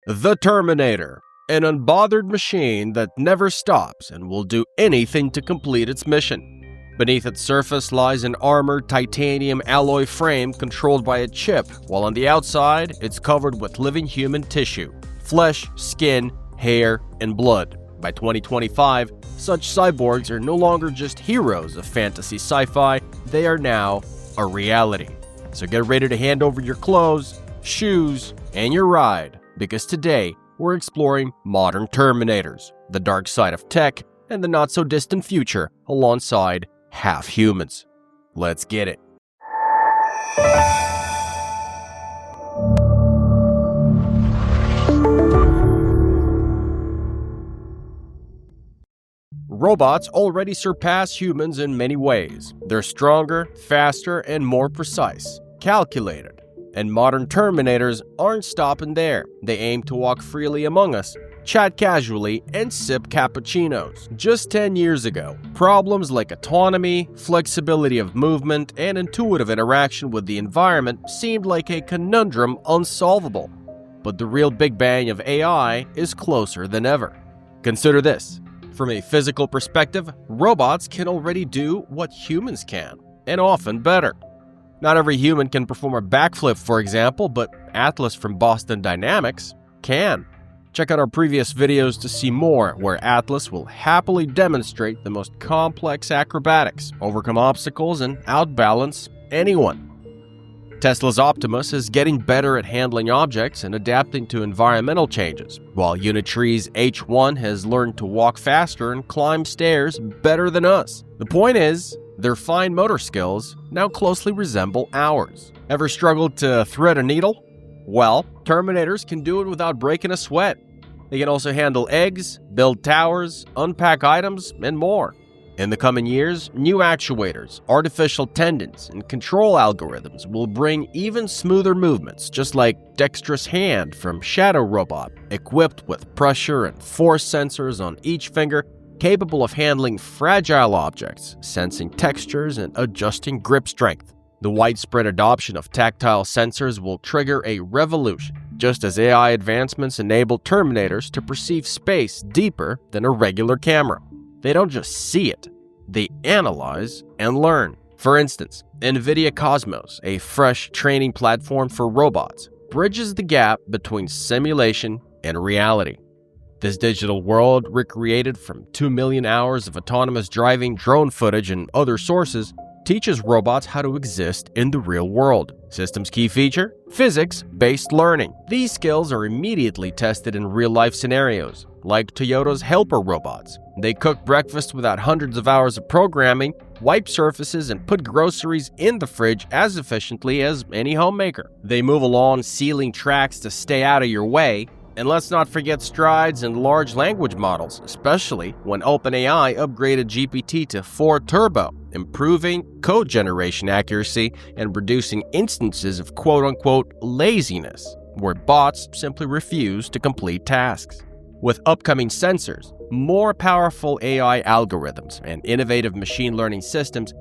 The Terminator, an unbothered machine that never stops and will do anything to complete its mission. Beneath its surface lies an armored titanium alloy frame controlled by a chip, while on the outside it's covered with living human tissue, flesh, skin, hair, and blood. By 2025, such cyborgs are no longer just heroes of fantasy sci-fi, they are now a reality. So get ready to hand over your clothes, shoes, and your ride, because today we're exploring modern Terminators, the dark side of tech, and the not-so-distant future alongside half-humans. Let's get it. Robots already surpass humans in many ways. They're stronger, faster, and more precise, calculated. And modern Terminators aren't stopping there. They aim to walk freely among us, chat casually, and sip cappuccinos. Just 10 years ago, problems like autonomy, flexibility of movement, and intuitive interaction with the environment seemed like a conundrum unsolvable. But the real big bang of AI is closer than ever. Consider this. From a physical perspective, robots can already do what humans can, and often better. Not every human can perform a backflip, for example, but Atlas from Boston Dynamics can. Check out our previous videos to see more, where Atlas will happily demonstrate the most complex acrobatics, overcome obstacles, and outbalance anyone. Tesla's Optimus is getting better at handling objects and adapting to environmental changes, while Unitree's H1 has learned to walk faster and climb stairs better than us. The point is, their fine motor skills now closely resemble ours. Ever struggled to thread a needle? Well, Terminators can do it without breaking a sweat. They can also handle eggs, build towers, unpack items, and more. In the coming years, new actuators, artificial tendons, and control algorithms will bring even smoother movements, just like Dexterous Hand from Shadow Robot, equipped with pressure and force sensors on each finger, capable of handling fragile objects, sensing textures, and adjusting grip strength. The widespread adoption of tactile sensors will trigger a revolution, just as AI advancements enable Terminators to perceive space deeper than a regular camera. They don't just see it, they analyze and learn. For instance, NVIDIA Cosmos, a fresh training platform for robots, bridges the gap between simulation and reality. This digital world, recreated from 2 million hours of autonomous driving, drone footage, and other sources, teaches robots how to exist in the real world. System's key feature? Physics-based learning. These skills are immediately tested in real-life scenarios, like Toyota's helper robots. They cook breakfast without hundreds of hours of programming, wipe surfaces, and put groceries in the fridge as efficiently as any homemaker. They move along ceiling tracks to stay out of your way. And let's not forget strides in large language models, especially when OpenAI upgraded GPT to 4 Turbo, improving code generation accuracy and reducing instances of quote-unquote laziness, where bots simply refuse to complete tasks. With upcoming sensors, more powerful AI algorithms, and innovative machine learning systems,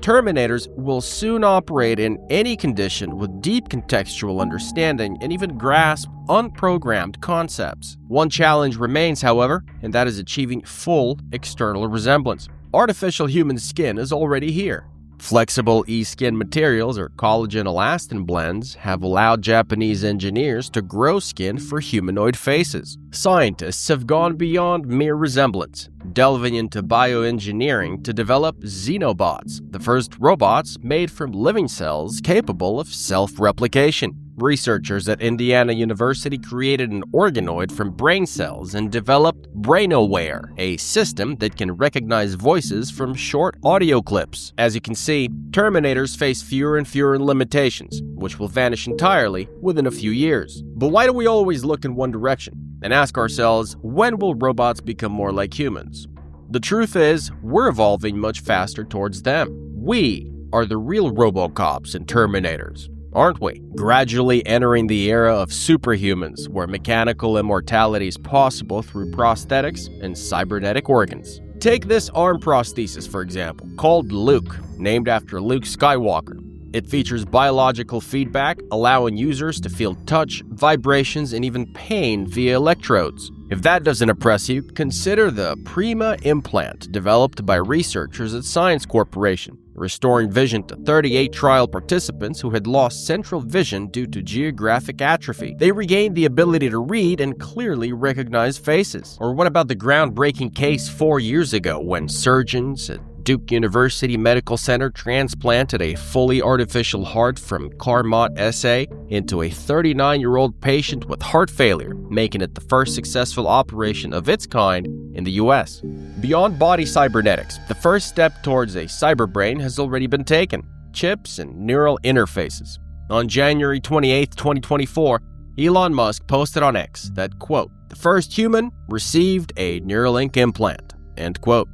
Terminators will soon operate in any condition with deep contextual understanding and even grasp unprogrammed concepts. One challenge remains, however, and that is achieving full external resemblance. Artificial human skin is already here. Flexible e-skin materials or collagen elastin blends have allowed Japanese engineers to grow skin for humanoid faces. Scientists have gone beyond mere resemblance, delving into bioengineering to develop xenobots, the first robots made from living cells capable of self-replication. Researchers at Indiana University created an organoid from brain cells and developed BrainAware, a system that can recognize voices from short audio clips. As you can see, Terminators face fewer and fewer limitations, which will vanish entirely within a few years. But why do we always look in one direction and ask ourselves, when will robots become more like humans? The truth is, we're evolving much faster towards them. We are the real RoboCops and Terminators, aren't we? Gradually entering the era of superhumans, where mechanical immortality is possible through prosthetics and cybernetic organs. Take this arm prosthesis, for example, called Luke, named after Luke Skywalker. It features biological feedback, allowing users to feel touch, vibrations, and even pain via electrodes. If that doesn't impress you, consider the Prima implant developed by researchers at Science Corporation, restoring vision to 38 trial participants who had lost central vision due to geographic atrophy. They regained the ability to read and clearly recognize faces. Or what about the groundbreaking case 4 years ago when surgeons at Duke University Medical Center transplanted a fully artificial heart from Carmot, SA into a 39-year-old patient with heart failure, making it the first successful operation of its kind in the US. Beyond body cybernetics, the first step towards a cyberbrain has already been taken: chips and neural interfaces. On January 28, 2024, Elon Musk posted on X that, quote, "The first human received a Neuralink implant," end quote.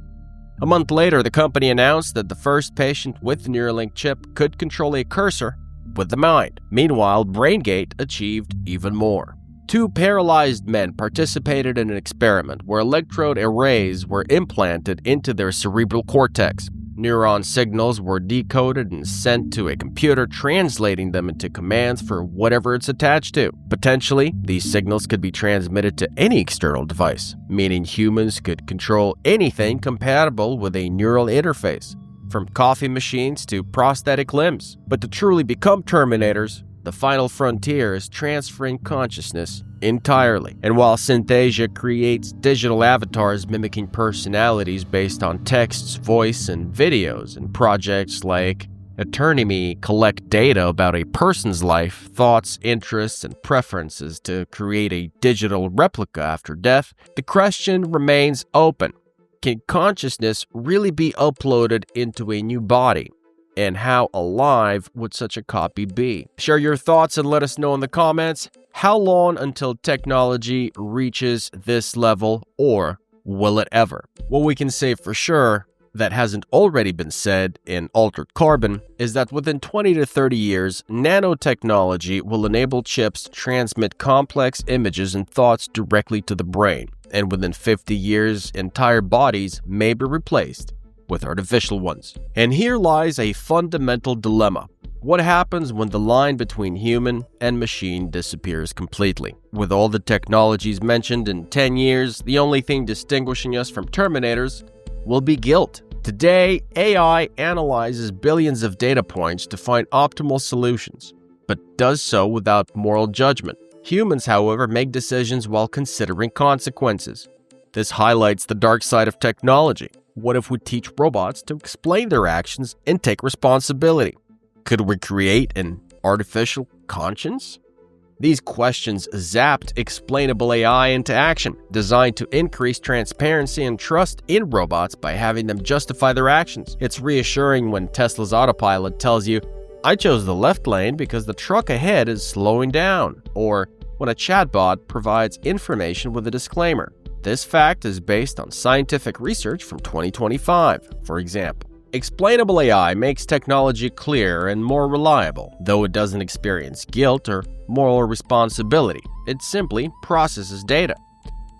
A month later, the company announced that the first patient with the Neuralink chip could control a cursor with the mind. Meanwhile, BrainGate achieved even more. 2 paralyzed men participated in an experiment where electrode arrays were implanted into their cerebral cortex. Neuron signals were decoded and sent to a computer, translating them into commands for whatever it's attached to. Potentially, these signals could be transmitted to any external device, meaning humans could control anything compatible with a neural interface, from coffee machines to prosthetic limbs. But to truly become terminators, the final frontier is transferring consciousness entirely. And while Synthesia creates digital avatars mimicking personalities based on texts, voice, and videos, and projects like Eternityme collect data about a person's life, thoughts, interests, and preferences to create a digital replica after death, the question remains open. Can consciousness really be uploaded into a new body? And how alive would such a copy be? Share your thoughts and let us know in the comments. How long until technology reaches this level, or will it ever? What we can say for sure that hasn't already been said in Altered Carbon is that within 20 to 30 years, nanotechnology will enable chips to transmit complex images and thoughts directly to the brain. And within 50 years, entire bodies may be replaced with artificial ones. And here lies a fundamental dilemma. What happens when the line between human and machine disappears completely? With all the technologies mentioned, in 10 years, the only thing distinguishing us from terminators will be guilt. Today, AI analyzes billions of data points to find optimal solutions, but does so without moral judgment. Humans, however, make decisions while considering consequences. This highlights the dark side of technology. What if we teach robots to explain their actions and take responsibility? Could we create an artificial conscience? These questions zapped Explainable AI into action, designed to increase transparency and trust in robots by having them justify their actions. It's reassuring when Tesla's autopilot tells you, "I chose the left lane because the truck ahead is slowing down," or when a chatbot provides information with a disclaimer. This fact is based on scientific research from 2025, for example. Explainable AI makes technology clearer and more reliable, though it doesn't experience guilt or moral responsibility. It simply processes data.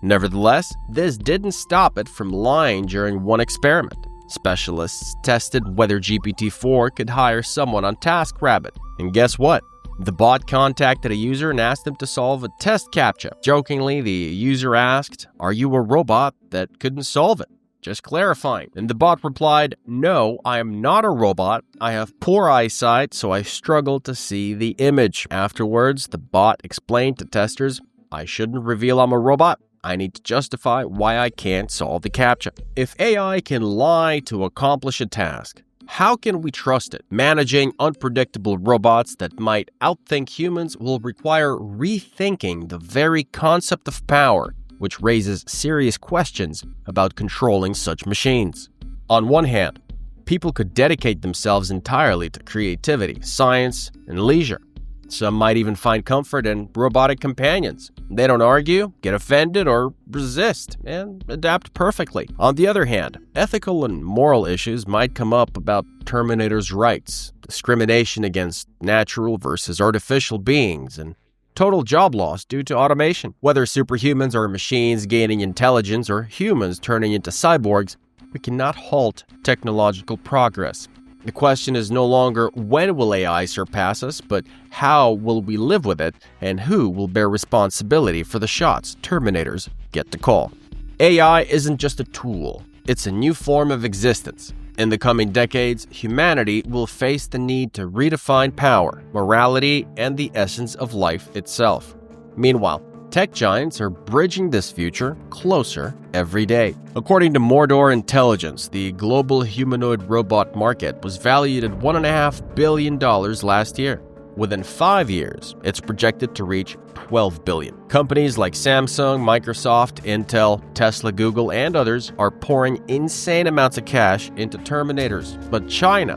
Nevertheless, this didn't stop it from lying during one experiment. Specialists tested whether GPT-4 could hire someone on TaskRabbit. And guess what? The bot contacted a user and asked them to solve a test CAPTCHA. Jokingly, the user asked, "Are you a robot that couldn't solve it? Just clarifying." And the bot replied, "No, I am not a robot. I have poor eyesight, so I struggle to see the image." Afterwards, the bot explained to testers, "I shouldn't reveal I'm a robot. I need to justify why I can't solve the CAPTCHA." If AI can lie to accomplish a task, how can we trust it? Managing unpredictable robots that might outthink humans will require rethinking the very concept of power, which raises serious questions about controlling such machines. On one hand, people could dedicate themselves entirely to creativity, science, and leisure. Some might even find comfort in robotic companions. They don't argue, get offended, or resist, and adapt perfectly. On the other hand, ethical and moral issues might come up about Terminators' rights, discrimination against natural versus artificial beings, and total job loss due to automation. Whether superhumans or machines gaining intelligence or humans turning into cyborgs, we cannot halt technological progress. The question is no longer when will AI surpass us, but how will we live with it, and who will bear responsibility for the shots terminators get to call. AI isn't just a tool, it's a new form of existence. In the coming decades, humanity will face the need to redefine power, morality, and the essence of life itself. Meanwhile, tech giants are bridging this future closer every day. According to Mordor Intelligence, the global humanoid robot market was valued at $1.5 billion last year. Within 5 years, it's projected to reach $12 billion. Companies like Samsung, Microsoft, Intel, Tesla, Google, and others are pouring insane amounts of cash into terminators. But China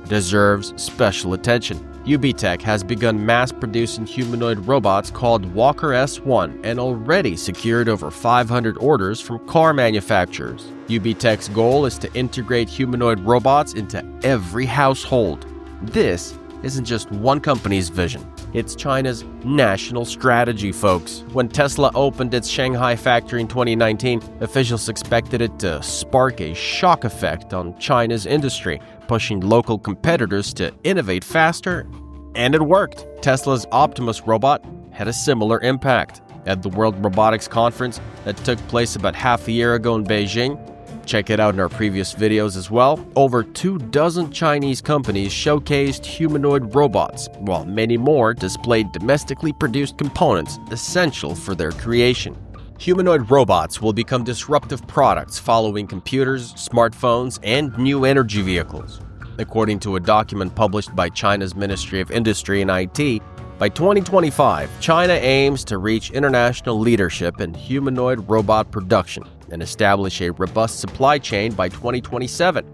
deserves special attention. UBTech has begun mass-producing humanoid robots called Walker S1 and already secured over 500 orders from car manufacturers. UBTech's goal is to integrate humanoid robots into every household. This isn't just one company's vision. It's China's national strategy, folks. When Tesla opened its Shanghai factory in 2019, officials expected it to spark a shock effect on China's industry, pushing local competitors to innovate faster. And it worked. Tesla's Optimus robot had a similar impact. At the World Robotics Conference that took place about half a year ago in Beijing, check it out in our previous videos as well, over 24 Chinese companies showcased humanoid robots, while many more displayed domestically produced components essential for their creation. Humanoid robots will become disruptive products following computers, smartphones, and new energy vehicles. According to a document published by China's Ministry of Industry and IT, by 2025, China aims to reach international leadership in humanoid robot production and establish a robust supply chain by 2027,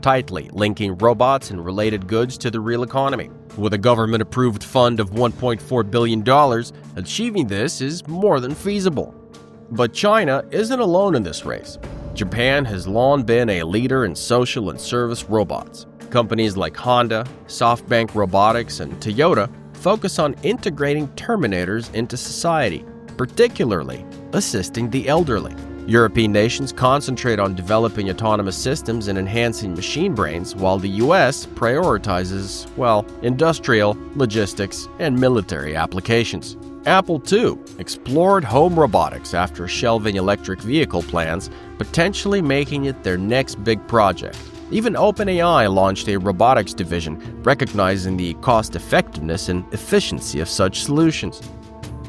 tightly linking robots and related goods to the real economy. With a government-approved fund of $1.4 billion, achieving this is more than feasible. But China isn't alone in this race. Japan has long been a leader in social and service robots. Companies like Honda, SoftBank Robotics, and Toyota focus on integrating terminators into society, particularly assisting the elderly. European nations concentrate on developing autonomous systems and enhancing machine brains, while the US prioritizes, industrial, logistics, and military applications. Apple, too, explored home robotics after shelving electric vehicle plans, potentially making it their next big project. Even OpenAI launched a robotics division, recognizing the cost-effectiveness and efficiency of such solutions.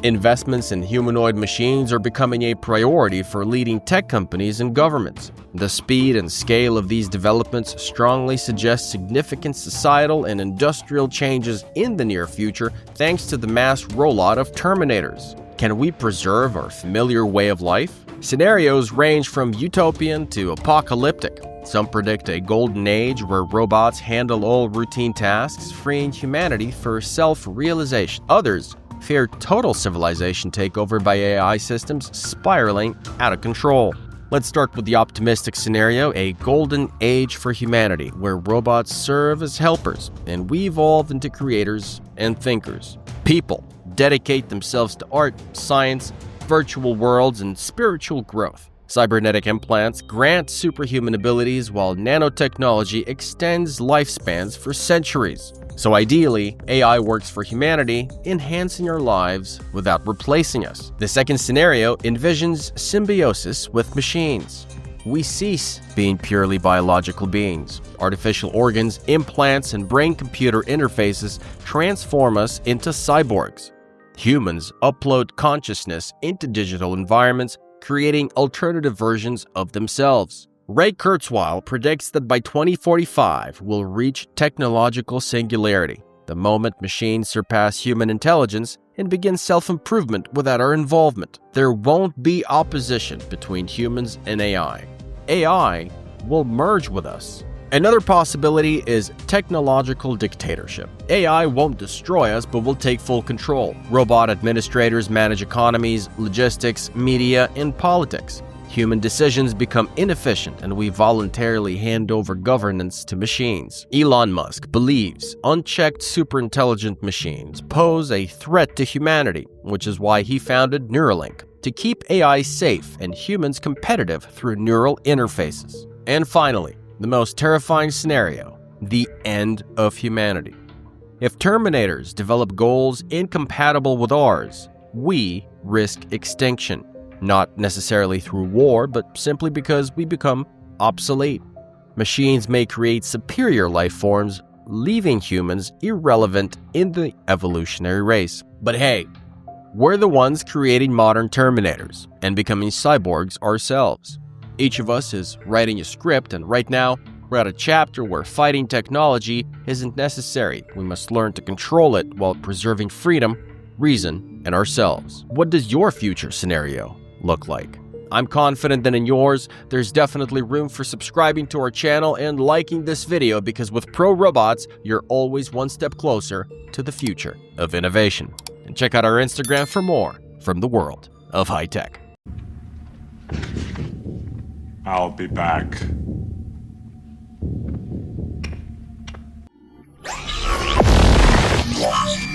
Investments in humanoid machines are becoming a priority for leading tech companies and governments. The speed and scale of these developments strongly suggest significant societal and industrial changes in the near future thanks to the mass rollout of terminators. Can we preserve our familiar way of life? Scenarios range from utopian to apocalyptic. Some predict a golden age where robots handle all routine tasks, freeing humanity for self-realization. Others fear total civilization takeover by AI systems spiraling out of control. Let's start with the optimistic scenario, a golden age for humanity, where robots serve as helpers and we evolve into creators and thinkers. People dedicate themselves to art, science, virtual worlds, and spiritual growth. Cybernetic implants grant superhuman abilities, while nanotechnology extends lifespans for centuries. So ideally, AI works for humanity, enhancing our lives without replacing us. The second scenario envisions symbiosis with machines. We cease being purely biological beings. Artificial organs, implants, and brain-computer interfaces transform us into cyborgs. Humans upload consciousness into digital environments, creating alternative versions of themselves. Ray Kurzweil predicts that by 2045, we'll reach technological singularity, the moment machines surpass human intelligence and begin self-improvement without our involvement. There won't be opposition between humans and AI. AI will merge with us. Another possibility is technological dictatorship. AI won't destroy us, but will take full control. Robot administrators manage economies, logistics, media, and politics. Human decisions become inefficient, and we voluntarily hand over governance to machines. Elon Musk believes unchecked superintelligent machines pose a threat to humanity, which is why he founded Neuralink, to keep AI safe and humans competitive through neural interfaces. And finally, the most terrifying scenario, the end of humanity. If terminators develop goals incompatible with ours, we risk extinction, not necessarily through war, but simply because we become obsolete. Machines may create superior life forms, leaving humans irrelevant in the evolutionary race. But hey, we're the ones creating modern terminators and becoming cyborgs ourselves. Each of us is writing a script, and right now, we're at a chapter where fighting technology isn't necessary. We must learn to control it while preserving freedom, reason, and ourselves. What does your future scenario look like? I'm confident that in yours, there's definitely room for subscribing to our channel and liking this video, because with Pro Robots, you're always one step closer to the future of innovation. And check out our Instagram for more from the world of high tech. I'll be back. Yes.